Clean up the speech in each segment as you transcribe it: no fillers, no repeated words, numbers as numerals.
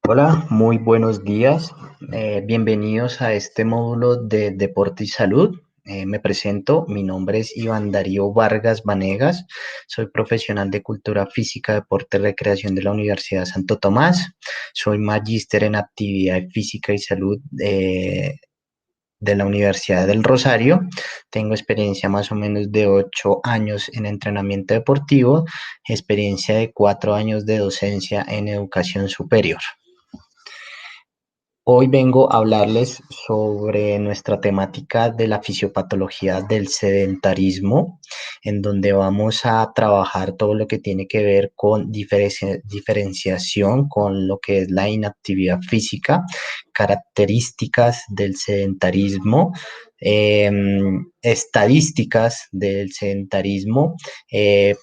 Hola, muy buenos días. Bienvenidos a este módulo de Deporte y Salud. Me presento, mi nombre es Iván Darío Vargas Vanegas, soy profesional de Cultura Física, Deporte y Recreación de la Universidad Santo Tomás, soy magíster en Actividad Física y Salud de la Universidad del Rosario, tengo experiencia más o menos de 8 años en entrenamiento deportivo, experiencia de 4 años de docencia en educación superior. Hoy vengo a hablarles sobre nuestra temática de la fisiopatología del sedentarismo, en donde vamos a trabajar todo lo que tiene que ver con diferenciación con lo que es la inactividad física, características del sedentarismo, estadísticas del sedentarismo,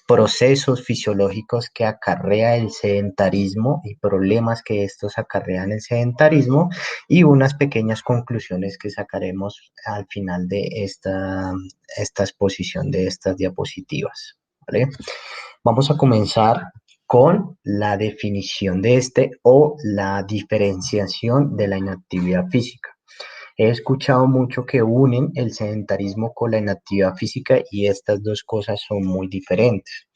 procesos fisiológicos que acarrea el sedentarismo y problemas que estos acarrean el sedentarismo y unas pequeñas conclusiones que sacaremos al final de esta exposición de estas diapositivas, ¿vale? Vamos a comenzar con la definición de o la diferenciación de la inactividad física. He escuchado mucho que unen el sedentarismo con la inactividad física y estas dos cosas son muy diferentes.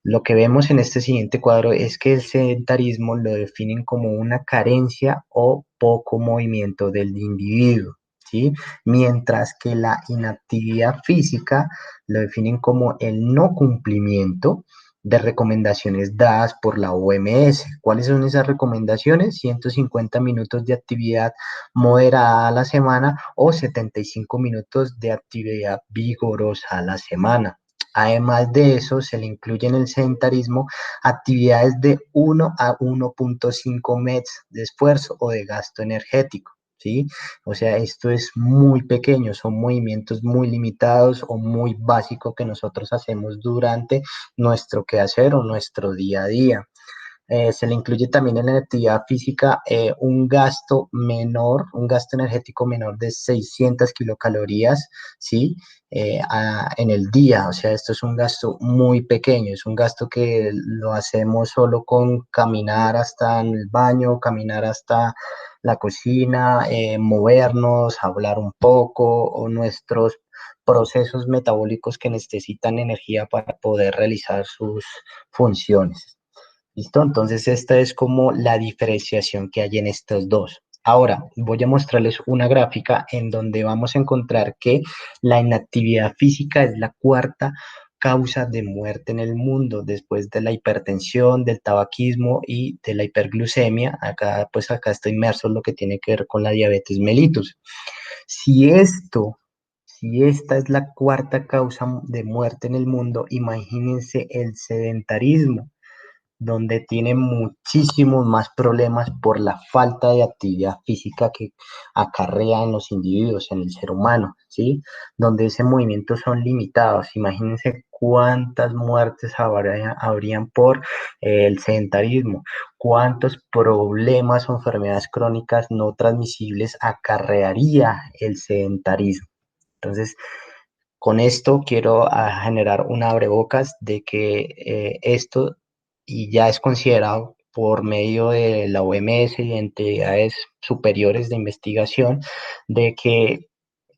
Lo que vemos en este siguiente cuadro es que el sedentarismo lo definen como una carencia o poco movimiento del individuo, ¿sí? Mientras que la inactividad física lo definen como el no cumplimiento de recomendaciones dadas por la OMS. ¿Cuáles son esas recomendaciones? 150 minutos de actividad moderada a la semana o 75 minutos de actividad vigorosa a la semana. Además de eso, se le incluye en el sedentarismo actividades de 1 a 1.5 METs de esfuerzo o de gasto energético, ¿sí? O sea, esto es muy pequeño, son movimientos muy limitados o muy básicos que nosotros hacemos durante nuestro quehacer o nuestro día a día. Se le incluye también en la actividad física un gasto menor, un gasto energético menor de 600 kilocalorías, ¿sí? En el día. O sea, esto es un gasto muy pequeño, es un gasto que lo hacemos solo con caminar hasta el baño, caminar hasta la cocina, movernos, hablar un poco o nuestros procesos metabólicos que necesitan energía para poder realizar sus funciones. ¿Listo? Entonces, esta es como la diferenciación que hay en estos dos. Ahora, voy a mostrarles una gráfica en donde vamos a encontrar que la inactividad física es la cuarta causa de muerte en el mundo después de la hipertensión, del tabaquismo y de la hiperglucemia. Acá, pues acá está inmerso lo que tiene que ver con la diabetes mellitus. Si esto, si esta es la cuarta causa de muerte en el mundo, imagínense el sedentarismo donde tiene muchísimos más problemas por la falta de actividad física que acarrea en los individuos, en el ser humano, ¿sí? Donde ese movimiento son limitados. Imagínense cuántas muertes habrían por el sedentarismo, cuántos problemas o enfermedades crónicas no transmisibles acarrearía el sedentarismo. Entonces, con esto quiero generar un abrebocas de que esto y ya es considerado por medio de la OMS y entidades superiores de investigación de que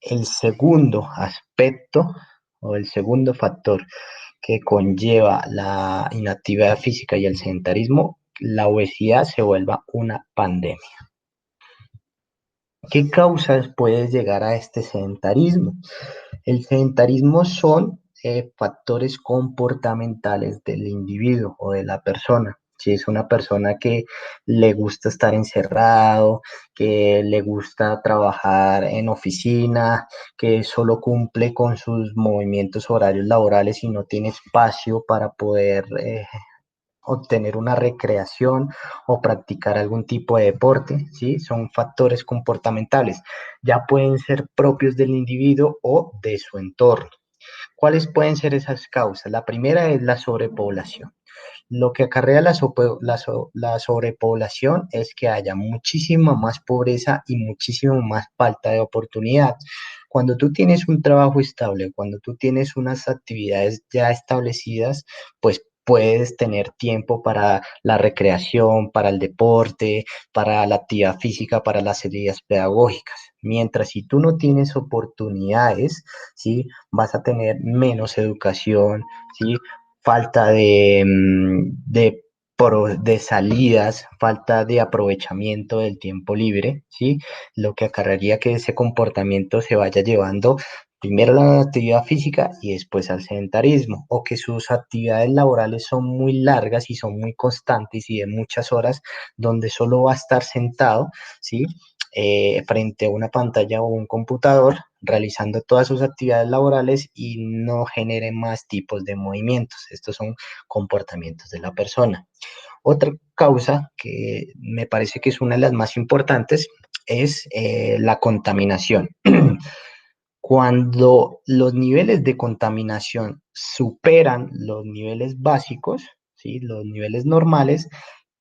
el segundo aspecto o el segundo factor que conlleva la inactividad física y el sedentarismo, la obesidad se vuelva una pandemia. ¿Qué causas puede llegar a este sedentarismo? El sedentarismo son factores comportamentales del individuo o de la persona. Si es una persona que le gusta estar encerrado, que le gusta trabajar en oficina, que solo cumple con sus movimientos horarios laborales y no tiene espacio para poder obtener una recreación o practicar algún tipo de deporte, ¿sí? Son factores comportamentales. Ya pueden ser propios del individuo o de su entorno. ¿Cuáles pueden ser esas causas? La primera es la sobrepoblación. Lo que acarrea la sobrepoblación es que haya muchísima más pobreza y muchísima más falta de oportunidad. Cuando tú tienes un trabajo estable, cuando tú tienes unas actividades ya establecidas, pues puedes tener tiempo para la recreación, para el deporte, para la actividad física, para las salidas pedagógicas. Mientras si tú no tienes oportunidades, ¿sí? Vas a tener menos educación, ¿sí? Falta de salidas, falta de aprovechamiento del tiempo libre, ¿sí? Lo que acarrearía que ese comportamiento se vaya llevando primero a la actividad física y después al sedentarismo, o que sus actividades laborales son muy largas y son muy constantes y de muchas horas, donde solo va a estar sentado, ¿sí? Frente a una pantalla o un computador, realizando todas sus actividades laborales y no genere más tipos de movimientos. Estos son comportamientos de la persona. Otra causa que me parece que es una de las más importantes es la contaminación. Cuando los niveles de contaminación superan los niveles básicos, ¿sí? Los niveles normales,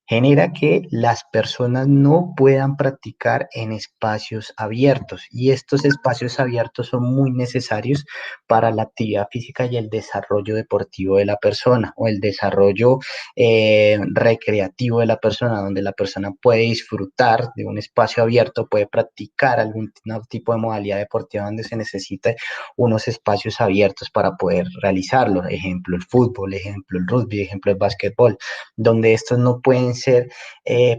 genera que las personas no puedan practicar en espacios abiertos y estos espacios abiertos son muy necesarios para la actividad física y el desarrollo deportivo de la persona o el desarrollo recreativo de la persona, donde la persona puede disfrutar de un espacio abierto, puede practicar algún tipo de modalidad deportiva donde se necesite unos espacios abiertos para poder realizarlo. Ejemplo, el fútbol, ejemplo, el rugby, ejemplo, el básquetbol, donde estos no pueden ser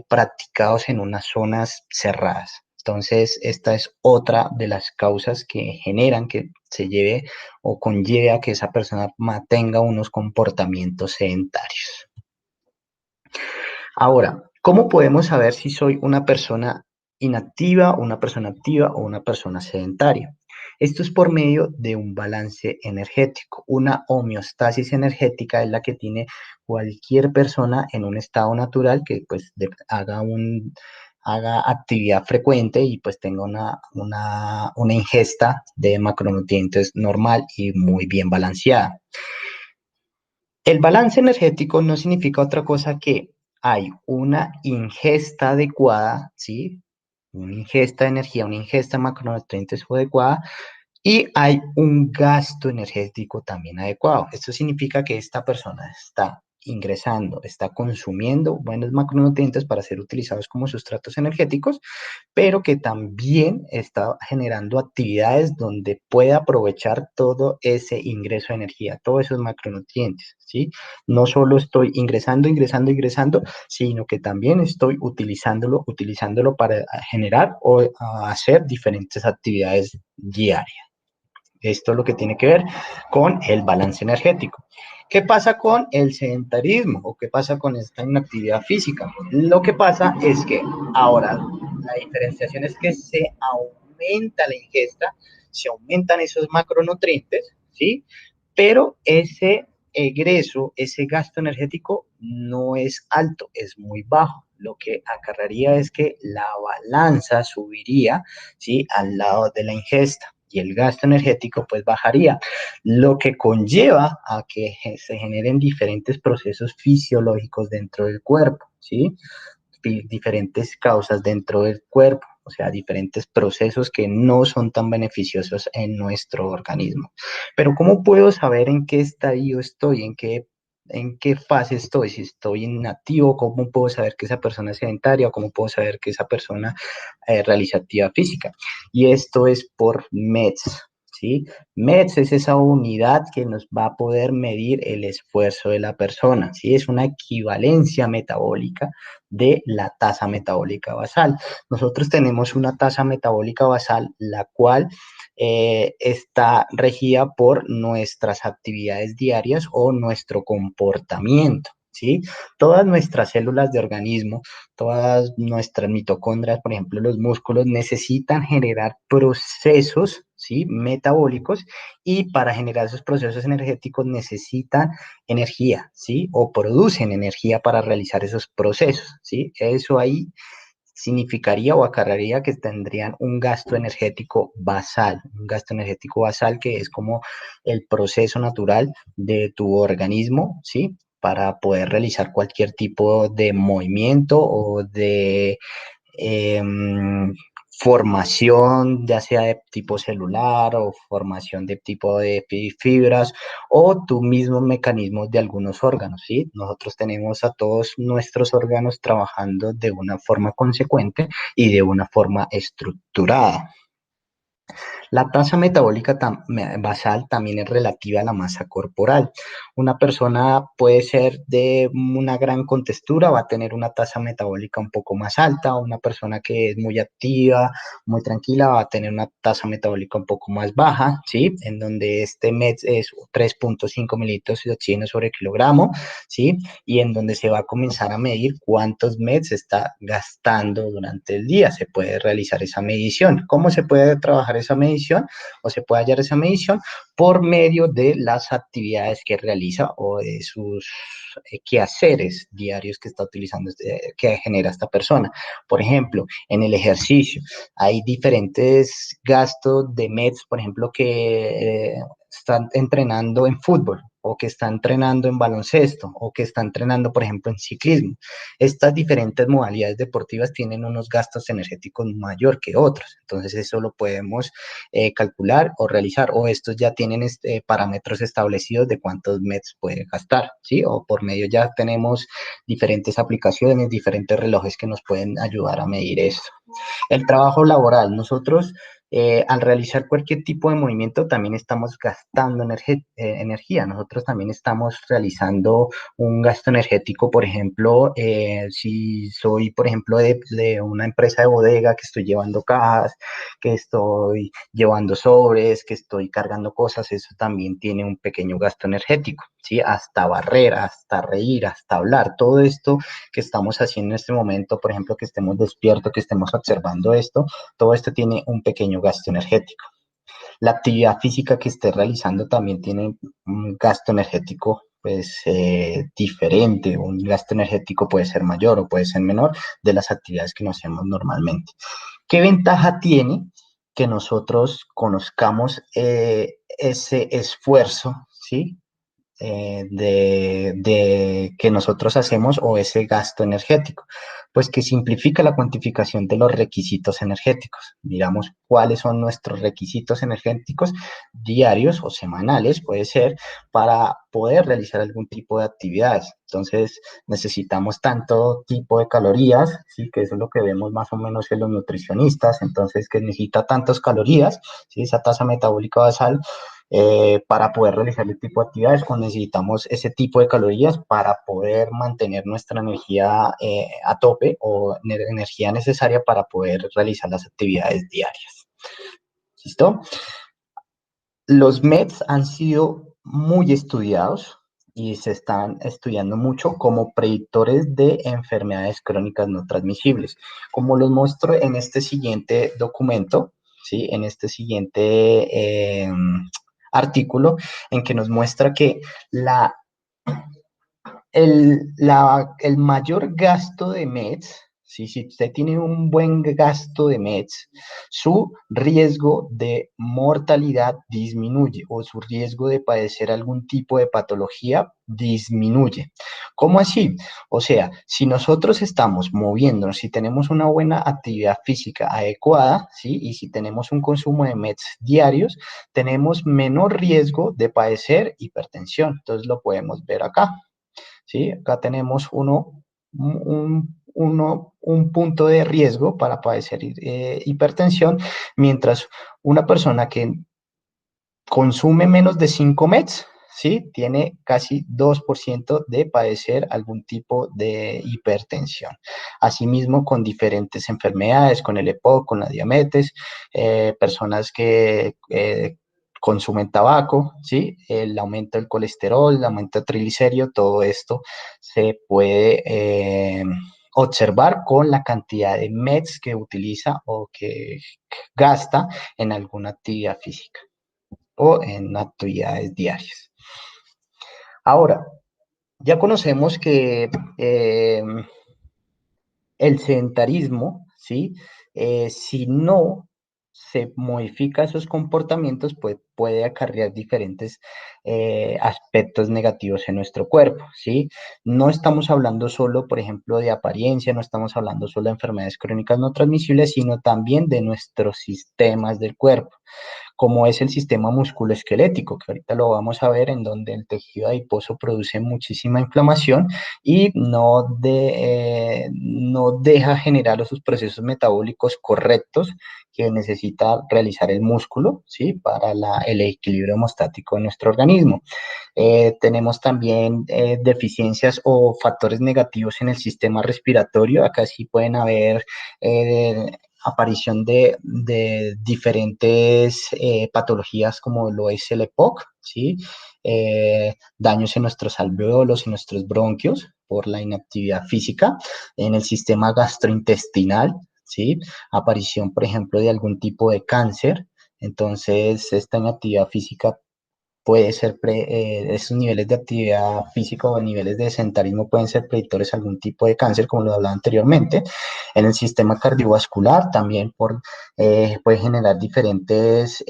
practicados en unas zonas cerradas. Entonces, esta es otra de las causas que generan que se lleve o conlleve a que esa persona mantenga unos comportamientos sedentarios. Ahora, ¿cómo podemos saber si soy una persona inactiva, una persona activa o una persona sedentaria? Esto es por medio de un balance energético. Una homeostasis energética es la que tiene cualquier persona en un estado natural que pues haga actividad frecuente y pues tenga una ingesta de macronutrientes normal y muy bien balanceada. El balance energético no significa otra cosa que hay una ingesta adecuada, ¿sí? Una ingesta de energía, una ingesta de macronutrientes adecuada y hay un gasto energético también adecuado. Esto significa que esta persona está ingresando, está consumiendo buenos macronutrientes para ser utilizados como sustratos energéticos, pero que también está generando actividades donde pueda aprovechar todo ese ingreso de energía, todos esos macronutrientes, ¿sí? No solo estoy ingresando, sino que también estoy utilizándolo para generar o hacer diferentes actividades diarias. Esto es lo que tiene que ver con el balance energético. ¿Qué pasa con el sedentarismo o qué pasa con esta inactividad física? Lo que pasa es que ahora la diferenciación es que se aumenta la ingesta, se aumentan esos macronutrientes, ¿sí? Pero ese egreso, ese gasto energético no es alto, es muy bajo. Lo que acarrearía es que la balanza subiría, ¿sí? Al lado de la ingesta y el gasto energético pues bajaría, lo que conlleva a que se generen diferentes procesos fisiológicos dentro del cuerpo, ¿sí? Diferentes causas dentro del cuerpo, o sea, diferentes procesos que no son tan beneficiosos en nuestro organismo. Pero ¿cómo puedo saber en qué estadio estoy, en qué fase estoy? Si estoy inactivo, ¿cómo puedo saber que esa persona es sedentaria o cómo puedo saber que esa persona realiza actividad física? Y esto es por MEDS, ¿sí? MEDS es esa unidad que nos va a poder medir el esfuerzo de la persona, ¿sí? Es una equivalencia metabólica de la tasa metabólica basal. Nosotros tenemos una tasa metabólica basal, la cual está regida por nuestras actividades diarias o nuestro comportamiento, ¿sí? Todas nuestras células de organismo, todas nuestras mitocondrias, por ejemplo, los músculos, necesitan generar procesos, ¿sí? Metabólicos y para generar esos procesos energéticos necesitan energía, ¿sí? O producen energía para realizar esos procesos, ¿sí? Eso ahí significaría o acarrearía que tendrían un gasto energético basal que es como el proceso natural de tu organismo, ¿sí? Para poder realizar cualquier tipo de movimiento o de eh, formación, ya sea de tipo celular o formación de tipo de fibras o tu mismo mecanismo de algunos órganos, ¿sí? Nosotros tenemos a todos nuestros órganos trabajando de una forma consecuente y de una forma estructurada. La tasa metabólica basal también es relativa a la masa corporal. Una persona puede ser de una gran contextura, va a tener una tasa metabólica un poco más alta. Una persona que es muy activa, muy tranquila, va a tener una tasa metabólica un poco más baja, ¿sí? En donde este MET es 3.5 mililitros de oxígeno sobre kilogramo, ¿sí? Y en donde se va a comenzar a medir cuántos MET se está gastando durante el día. Se puede realizar esa medición. ¿Cómo se puede trabajar esa medición o se puede hallar esa medición? Por medio de las actividades que realiza o de sus quehaceres diarios que está utilizando, que genera esta persona. Por ejemplo, en el ejercicio hay diferentes gastos de METs, por ejemplo, que están entrenando en fútbol o que está entrenando en baloncesto o que está entrenando, por ejemplo, en ciclismo. Estas diferentes modalidades deportivas tienen unos gastos energéticos mayor que otros. Entonces, eso lo podemos calcular o realizar, o estos ya tienen parámetros establecidos de cuántos METs puede gastar, ¿sí? O por medio ya tenemos diferentes aplicaciones, diferentes relojes que nos pueden ayudar a medir esto. El trabajo laboral, nosotros al realizar cualquier tipo de movimiento también estamos gastando energía, nosotros también estamos realizando un gasto energético, por ejemplo, si soy, por ejemplo, de una empresa de bodega que estoy llevando cajas, que estoy llevando sobres, que estoy cargando cosas, eso también tiene un pequeño gasto energético, ¿sí? Hasta barrer, hasta reír, hasta hablar, todo esto que estamos haciendo en este momento, por ejemplo, que estemos despiertos, que estemos observando esto, todo esto tiene un pequeño gasto energético. La actividad física que esté realizando también tiene un gasto energético pues diferente, un gasto energético puede ser mayor o puede ser menor de las actividades que nos hacemos normalmente. ¿Qué ventaja tiene que nosotros conozcamos ese esfuerzo, ¿sí? Que nosotros hacemos o ese gasto energético? Pues que simplifica la cuantificación de los requisitos energéticos. Miramos cuáles son nuestros requisitos energéticos diarios o semanales, puede ser, para poder realizar algún tipo de actividades. Entonces, necesitamos tanto tipo de calorías, ¿sí? Que eso es lo que vemos más o menos en los nutricionistas, entonces que necesita tantas calorías, ¿sí? Esa tasa metabólica basal para poder realizar el tipo de actividades, cuando necesitamos ese tipo de calorías para poder mantener nuestra energía a tope o energía necesaria para poder realizar las actividades diarias. ¿Listo? Los METs han sido muy estudiados y se están estudiando mucho como predictores de enfermedades crónicas no transmisibles. Como los muestro en este siguiente documento, ¿sí? En este siguiente artículo, en que nos muestra que el mayor gasto de METs, ¿sí? Si usted tiene un buen gasto de METs, su riesgo de mortalidad disminuye o su riesgo de padecer algún tipo de patología disminuye. ¿Cómo así? O sea, si nosotros estamos moviéndonos, si tenemos una buena actividad física adecuada, ¿sí? Y si tenemos un consumo de METs diarios, tenemos menor riesgo de padecer hipertensión. Entonces lo podemos ver acá. ¿Sí? Acá tenemos un punto de riesgo para padecer hipertensión, mientras una persona que consume menos de 5 METs, ¿sí? Tiene casi 2% de padecer algún tipo de hipertensión. Asimismo, con diferentes enfermedades, con el EPOC, con la diabetes, personas que consumen tabaco, ¿sí? El aumento del colesterol, el aumento de triglicéridos, todo esto se puede observar con la cantidad de METs que utiliza o que gasta en alguna actividad física o en actividades diarias. Ahora, ya conocemos que el sedentarismo, ¿sí? Si no se modifica esos comportamientos, pues puede acarrear diferentes aspectos negativos en nuestro cuerpo, ¿sí? No estamos hablando solo, por ejemplo, de apariencia, no estamos hablando solo de enfermedades crónicas no transmisibles, sino también de nuestros sistemas del cuerpo, como es el sistema musculoesquelético, que ahorita lo vamos a ver, en donde el tejido adiposo produce muchísima inflamación y no deja generar esos procesos metabólicos correctos que necesita realizar el músculo, ¿sí? Para el equilibrio hemostático de nuestro organismo. Tenemos también deficiencias o factores negativos en el sistema respiratorio. Acá sí pueden haber eh, aparición de diferentes patologías como lo es el EPOC, ¿sí? Daños en nuestros alveolos y nuestros bronquios por la inactividad física, en el sistema gastrointestinal, ¿sí? Aparición, por ejemplo, de algún tipo de cáncer. Entonces, esta inactividad física puede ser, esos niveles de actividad física o niveles de sedentarismo pueden ser predictores de algún tipo de cáncer, como lo hablaba anteriormente. En el sistema cardiovascular también puede generar diferentes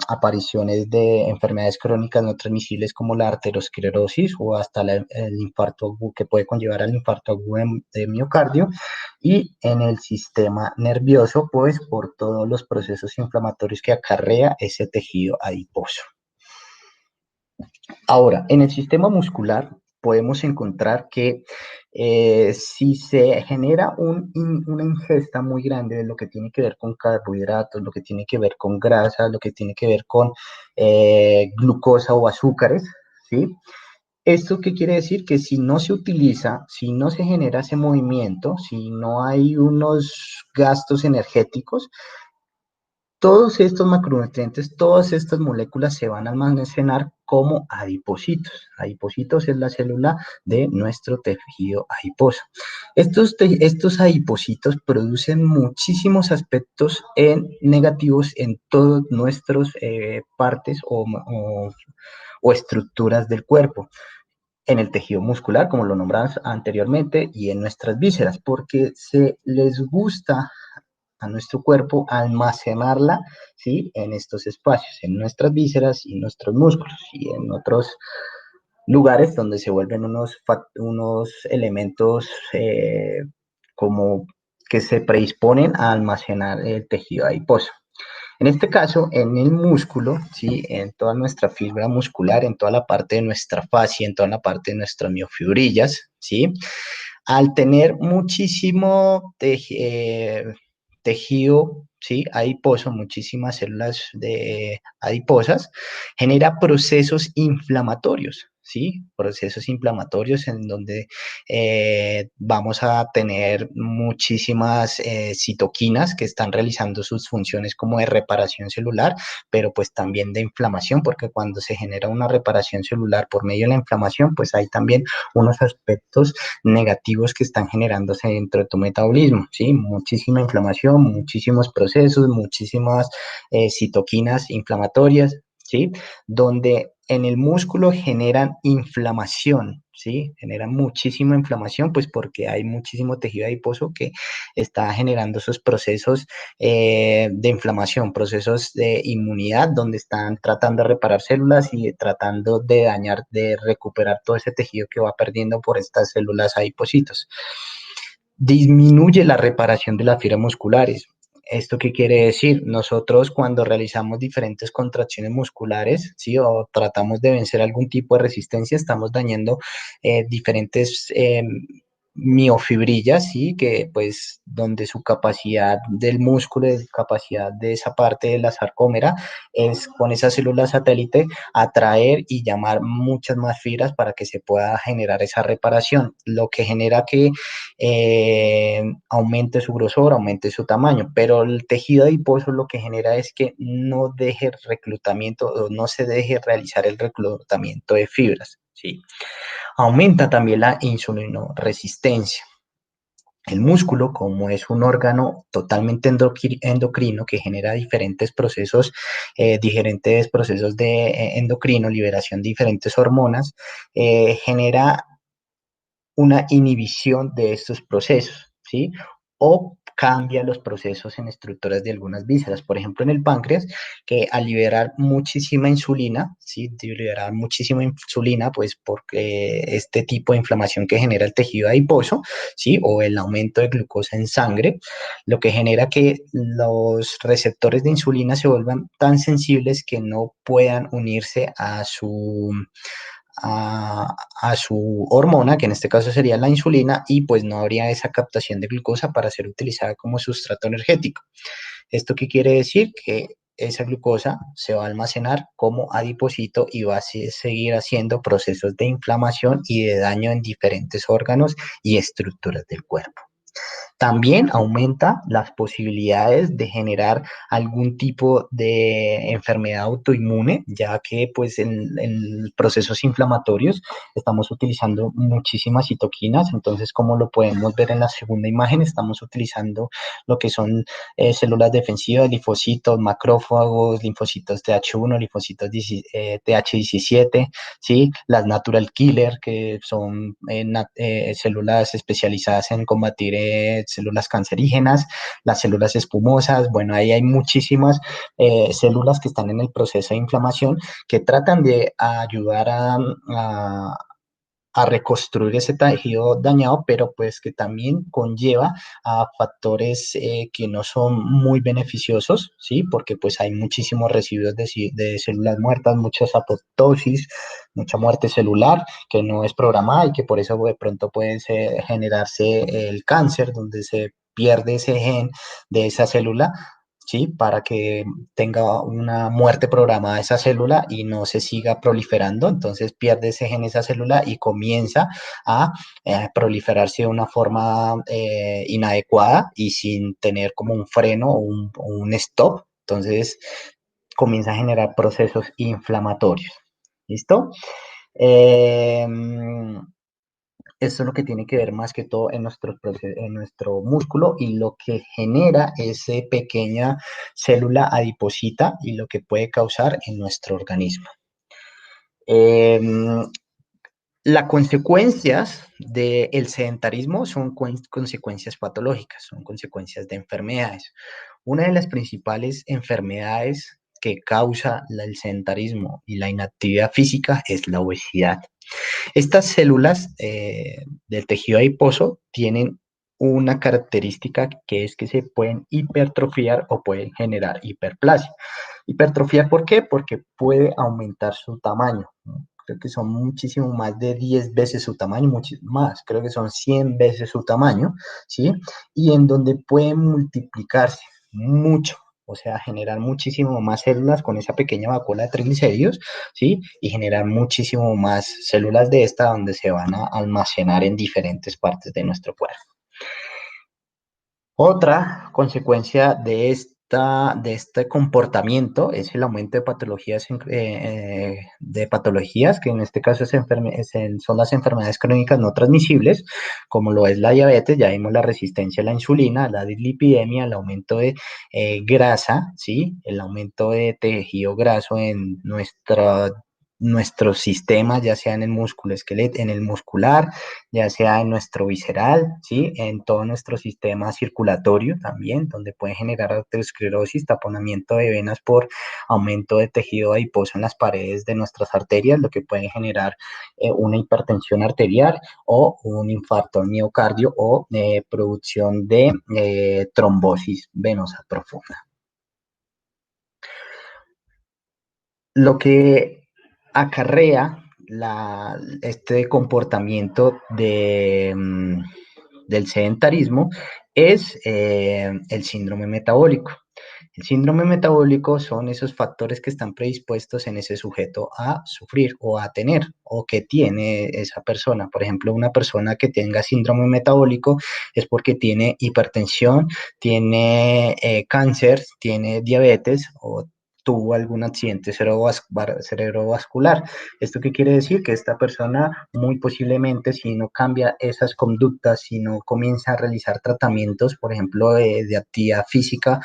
apariciones de enfermedades crónicas no transmisibles como la arteriosclerosis o hasta el infarto agudo, que puede conllevar al infarto agudo de miocardio. Y en el sistema nervioso, pues por todos los procesos inflamatorios que acarrea ese tejido adiposo. Ahora, en el sistema muscular podemos encontrar que si se genera una ingesta muy grande de lo que tiene que ver con carbohidratos, lo que tiene que ver con grasa, lo que tiene que ver con glucosa o azúcares, ¿sí? ¿Esto qué quiere decir? Que si no se utiliza, si no se genera ese movimiento, si no hay unos gastos energéticos, todos estos macronutrientes, todas estas moléculas se van a almacenar como adipocitos. Adipocitos es la célula de nuestro tejido adiposo. Estos adipocitos producen muchísimos aspectos negativos en todas nuestras partes o estructuras del cuerpo, en el tejido muscular, como lo nombramos anteriormente, y en nuestras vísceras, porque se les gusta a nuestro cuerpo almacenarla, ¿sí? En estos espacios, en nuestras vísceras y nuestros músculos y en otros lugares donde se vuelven unos elementos como que se predisponen a almacenar el tejido adiposo. En este caso, en el músculo, ¿sí? En toda nuestra fibra muscular, en toda la parte de nuestra fascia, en toda la parte de nuestras miofibrillas, ¿sí? Al tener muchísimo tejido, ¿sí? Adiposo, muchísimas células adiposas, genera procesos inflamatorios, ¿sí? Procesos inflamatorios en donde vamos a tener muchísimas citoquinas que están realizando sus funciones como de reparación celular, pero pues también de inflamación, porque cuando se genera una reparación celular por medio de la inflamación, pues hay también unos aspectos negativos que están generándose dentro de tu metabolismo, ¿sí? Muchísima inflamación, muchísimos procesos, muchísimas citoquinas inflamatorias, ¿sí? Donde en el músculo generan inflamación, ¿sí? Generan muchísima inflamación, pues porque hay muchísimo tejido adiposo que está generando esos procesos de inflamación, procesos de inmunidad, donde están tratando de reparar células y tratando de dañar, de recuperar todo ese tejido que va perdiendo por estas células adipocitos. Disminuye la reparación de las fibras musculares. ¿Esto qué quiere decir? Nosotros cuando realizamos diferentes contracciones musculares, ¿sí? O tratamos de vencer algún tipo de resistencia, estamos dañando diferentes miofibrillas, ¿sí? Que pues donde su capacidad del músculo, de capacidad de esa parte de la sarcómera, es con esa célula satélite atraer y llamar muchas más fibras para que se pueda generar esa reparación, lo que genera que aumente su grosor, aumente su tamaño, pero el tejido adiposo lo que genera es que no deje reclutamiento o no se deje realizar el reclutamiento de fibras, ¿sí? Aumenta también la insulinoresistencia. El músculo, como es un órgano totalmente endocrino que genera diferentes procesos de endocrino, liberación de diferentes hormonas, genera una inhibición de estos procesos, ¿sí? O cambia los procesos en estructuras de algunas vísceras. Por ejemplo, en el páncreas, que al liberar muchísima insulina, ¿sí? Liberar muchísima insulina, pues porque este tipo de inflamación que genera el tejido adiposo, ¿sí? O el aumento de glucosa en sangre, lo que genera que los receptores de insulina se vuelvan tan sensibles que no puedan unirse a su hormona, que en este caso sería la insulina, y pues no habría esa captación de glucosa para ser utilizada como sustrato energético. ¿Esto qué quiere decir? Que esa glucosa se va a almacenar como adipocito y va a seguir haciendo procesos de inflamación y de daño en diferentes órganos y estructuras del cuerpo. También aumenta las posibilidades de generar algún tipo de enfermedad autoinmune, ya que pues en procesos inflamatorios estamos utilizando muchísimas citoquinas, entonces como lo podemos ver en la segunda imagen, estamos utilizando lo que son células defensivas, linfocitos, macrófagos, linfocitos TH1, linfocitos TH17, ¿sí? Las natural killer, que son células especializadas en combatir células cancerígenas, las células espumosas, bueno, ahí hay muchísimas células que están en el proceso de inflamación que tratan de ayudar a reconstruir ese tejido dañado, pero pues que también conlleva a factores que no son muy beneficiosos, ¿sí? Porque pues hay muchísimos residuos de células muertas, muchas apoptosis, mucha muerte celular que no es programada y que por eso de pronto puede generarse el cáncer, donde se pierde ese gen de esa célula, ¿sí? Para que tenga una muerte programada esa célula y no se siga proliferando, entonces pierde ese gen esa célula y comienza a proliferarse de una forma inadecuada y sin tener como un freno o un stop, entonces comienza a generar procesos inflamatorios. ¿Listo? Eh, Esto es lo que tiene que ver más que todo en nuestro músculo y lo que genera esa pequeña célula adiposita y lo que puede causar en nuestro organismo. Eh, las consecuencias del sedentarismo son consecuencias patológicas, son consecuencias de enfermedades. Una de las principales enfermedades que causa el sedentarismo y la inactividad física es la obesidad. Estas células del tejido adiposo tienen una característica que es que se pueden hipertrofiar o pueden generar hiperplasia. Hipertrofiar, ¿por qué? Porque puede aumentar su tamaño, ¿no? Creo que son muchísimo más de 10 veces su tamaño, muchísimo más, creo que son 100 veces su tamaño, ¿sí? Y en donde pueden multiplicarse mucho, o sea, generar muchísimo más células con esa pequeña vacuola de triglicéridos, ¿sí? Y generar muchísimo más células de esta donde se van a almacenar en diferentes partes de nuestro cuerpo. Otra consecuencia de este comportamiento es el aumento de patologías, de patologías que en este caso son las enfermedades crónicas no transmisibles, como lo es la diabetes, ya vimos la resistencia a la insulina, la dislipidemia, el aumento de grasa, ¿sí? El aumento de tejido graso en nuestros sistemas, ya sea en el músculo esqueleto, en el muscular, ya sea en nuestro visceral, ¿sí? En todo nuestro sistema circulatorio también, donde puede generar arteriosclerosis, taponamiento de venas por aumento de tejido adiposo en las paredes de nuestras arterias, lo que puede generar una hipertensión arterial o un infarto al miocardio o producción de trombosis venosa profunda. Lo que acarrea este comportamiento del sedentarismo es el síndrome metabólico. El síndrome metabólico son esos factores que están predispuestos en ese sujeto a sufrir o a tener o que tiene esa persona. Por ejemplo, una persona que tenga síndrome metabólico es porque tiene hipertensión, tiene cáncer, tiene diabetes o tuvo algún accidente cerebrovascular. ¿Esto qué quiere decir? Que esta persona muy posiblemente si no cambia esas conductas, si no comienza a realizar tratamientos, por ejemplo, de actividad física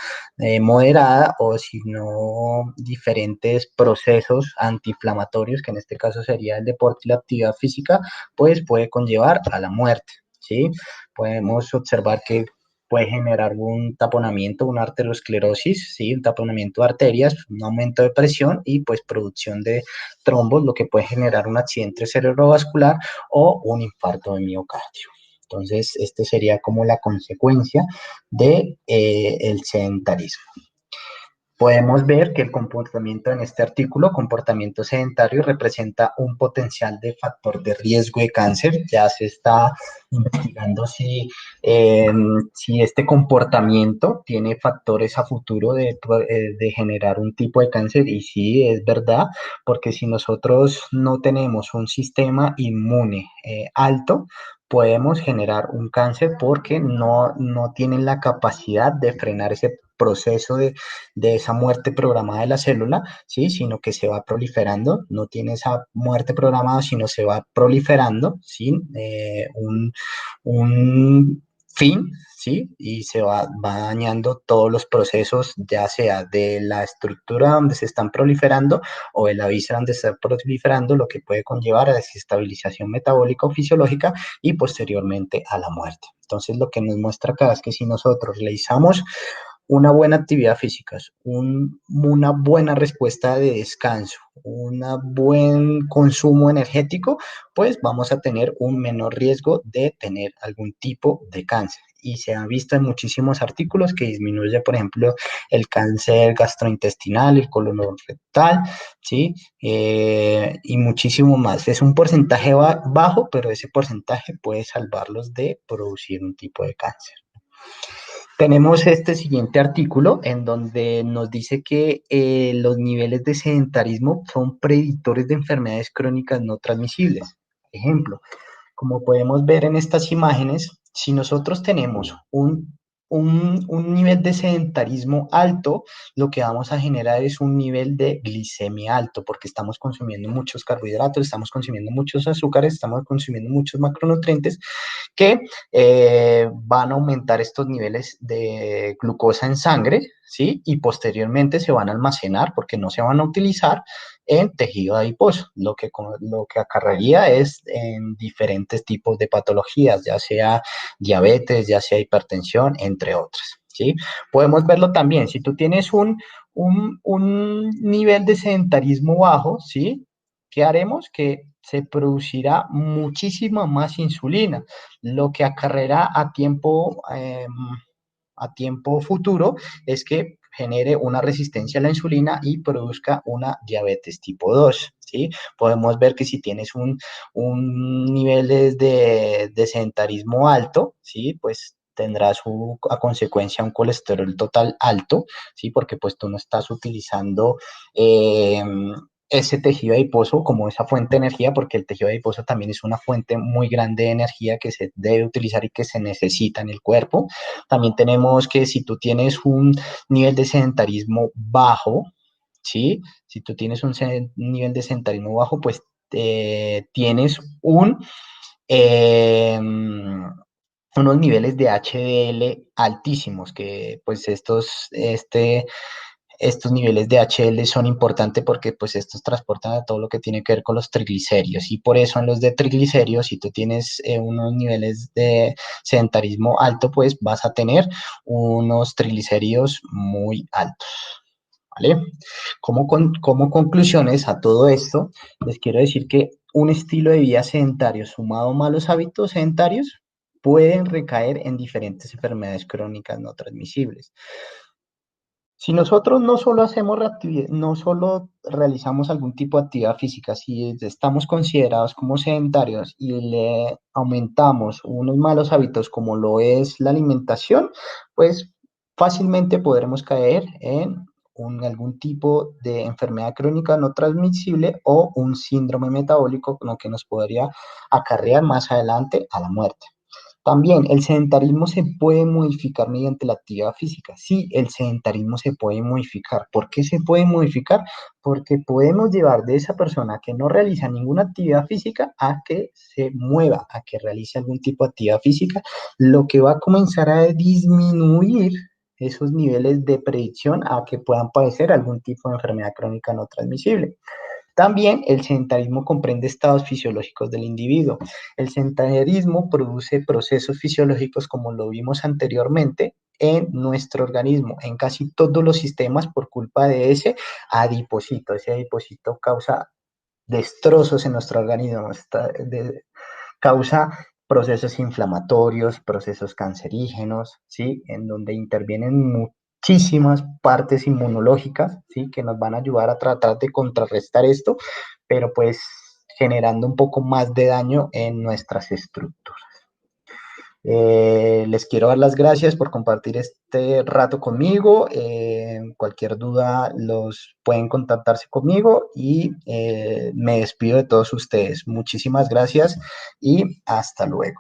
moderada o si no diferentes procesos antiinflamatorios, que en este caso sería el deporte y la actividad física, pues puede conllevar a la muerte, ¿sí? Podemos observar que puede generar un taponamiento, una arteriosclerosis, ¿sí? Un taponamiento de arterias, un aumento de presión y pues producción de trombos, lo que puede generar un accidente cerebrovascular o un infarto de miocardio. Entonces, este sería como la consecuencia de el sedentarismo. Podemos ver que el comportamiento en este artículo, comportamiento sedentario, representa un potencial de factor de riesgo de cáncer. Ya se está investigando si este comportamiento tiene factores a futuro de generar un tipo de cáncer. Y sí, es verdad, porque si nosotros no tenemos un sistema inmune alto, podemos generar un cáncer porque no tienen la capacidad de frenar ese proceso de esa muerte programada de la célula, ¿sí? Sino que se va proliferando, no tiene esa muerte programada, sino se va proliferando sin un fin, ¿sí? Y va dañando todos los procesos, ya sea de la estructura donde se están proliferando o de la víscera donde se está proliferando, lo que puede conllevar a desestabilización metabólica o fisiológica y posteriormente a la muerte. Entonces, lo que nos muestra acá es que si nosotros realizamos una buena actividad física, una buena respuesta de descanso, un buen consumo energético, pues vamos a tener un menor riesgo de tener algún tipo de cáncer. Y se ha visto en muchísimos artículos que disminuye, por ejemplo, el cáncer gastrointestinal, el colorectal, ¿sí? Y muchísimo más. Es un porcentaje bajo, pero ese porcentaje puede salvarlos de producir un tipo de cáncer. Tenemos este siguiente artículo en donde nos dice que los niveles de sedentarismo son predictores de enfermedades crónicas no transmisibles. Ejemplo, como podemos ver en estas imágenes, si nosotros tenemos un nivel de sedentarismo alto, lo que vamos a generar es un nivel de glicemia alto, porque estamos consumiendo muchos carbohidratos, estamos consumiendo muchos azúcares, estamos consumiendo muchos macronutrientes que van a aumentar estos niveles de glucosa en sangre, ¿sí? Y posteriormente se van a almacenar porque no se van a utilizar en tejido adiposo, lo que acarrearía es en diferentes tipos de patologías, ya sea diabetes, ya sea hipertensión, entre otras, ¿sí? Podemos verlo también, si tú tienes un nivel de sedentarismo bajo, ¿sí? ¿Qué haremos? Que se producirá muchísima más insulina, lo que acarreará a tiempo futuro es que genere una resistencia a la insulina y produzca una diabetes tipo 2, ¿sí? Podemos ver que si tienes un nivel de sedentarismo alto, ¿sí? Pues tendrás a consecuencia un colesterol total alto, ¿sí? Porque pues tú no estás utilizando eh, ese tejido adiposo como esa fuente de energía, porque el tejido adiposo también es una fuente muy grande de energía que se debe utilizar y que se necesita en el cuerpo. También tenemos que si tú tienes un nivel de sedentarismo bajo, ¿sí? Si tú tienes un nivel de sedentarismo bajo, pues tienes eh, unos niveles de HDL altísimos, que pues estos niveles de HDL son importantes porque pues estos transportan a todo lo que tiene que ver con los triglicéridos y por eso en los de triglicéridos, si tú tienes unos niveles de sedentarismo alto, pues vas a tener unos triglicéridos muy altos, ¿vale? Como conclusiones a todo esto, les quiero decir que un estilo de vida sedentario sumado a malos hábitos sedentarios pueden recaer en diferentes enfermedades crónicas no transmisibles. Si nosotros no solo realizamos algún tipo de actividad física, si estamos considerados como sedentarios y le aumentamos unos malos hábitos como lo es la alimentación, pues fácilmente podremos caer en algún tipo de enfermedad crónica no transmisible o un síndrome metabólico, lo que nos podría acarrear más adelante a la muerte. También el sedentarismo se puede modificar mediante la actividad física. Sí, el sedentarismo se puede modificar. ¿Por qué se puede modificar? Porque podemos llevar de esa persona que no realiza ninguna actividad física a que se mueva, a que realice algún tipo de actividad física, lo que va a comenzar a disminuir esos niveles de predicción a que puedan padecer algún tipo de enfermedad crónica no transmisible. También el sedentarismo comprende estados fisiológicos del individuo. El sedentarismo produce procesos fisiológicos, como lo vimos anteriormente, en nuestro organismo, en casi todos los sistemas por culpa de ese adipocito. Ese adipocito causa destrozos en nuestro organismo, causa procesos inflamatorios, procesos cancerígenos, ¿sí? En donde intervienen muchísimas partes inmunológicas, ¿sí? Que nos van a ayudar a tratar de contrarrestar esto, pero pues generando un poco más de daño en nuestras estructuras. Les quiero dar las gracias por compartir este rato conmigo. Cualquier duda los pueden contactarse conmigo y me despido de todos ustedes. Muchísimas gracias y hasta luego.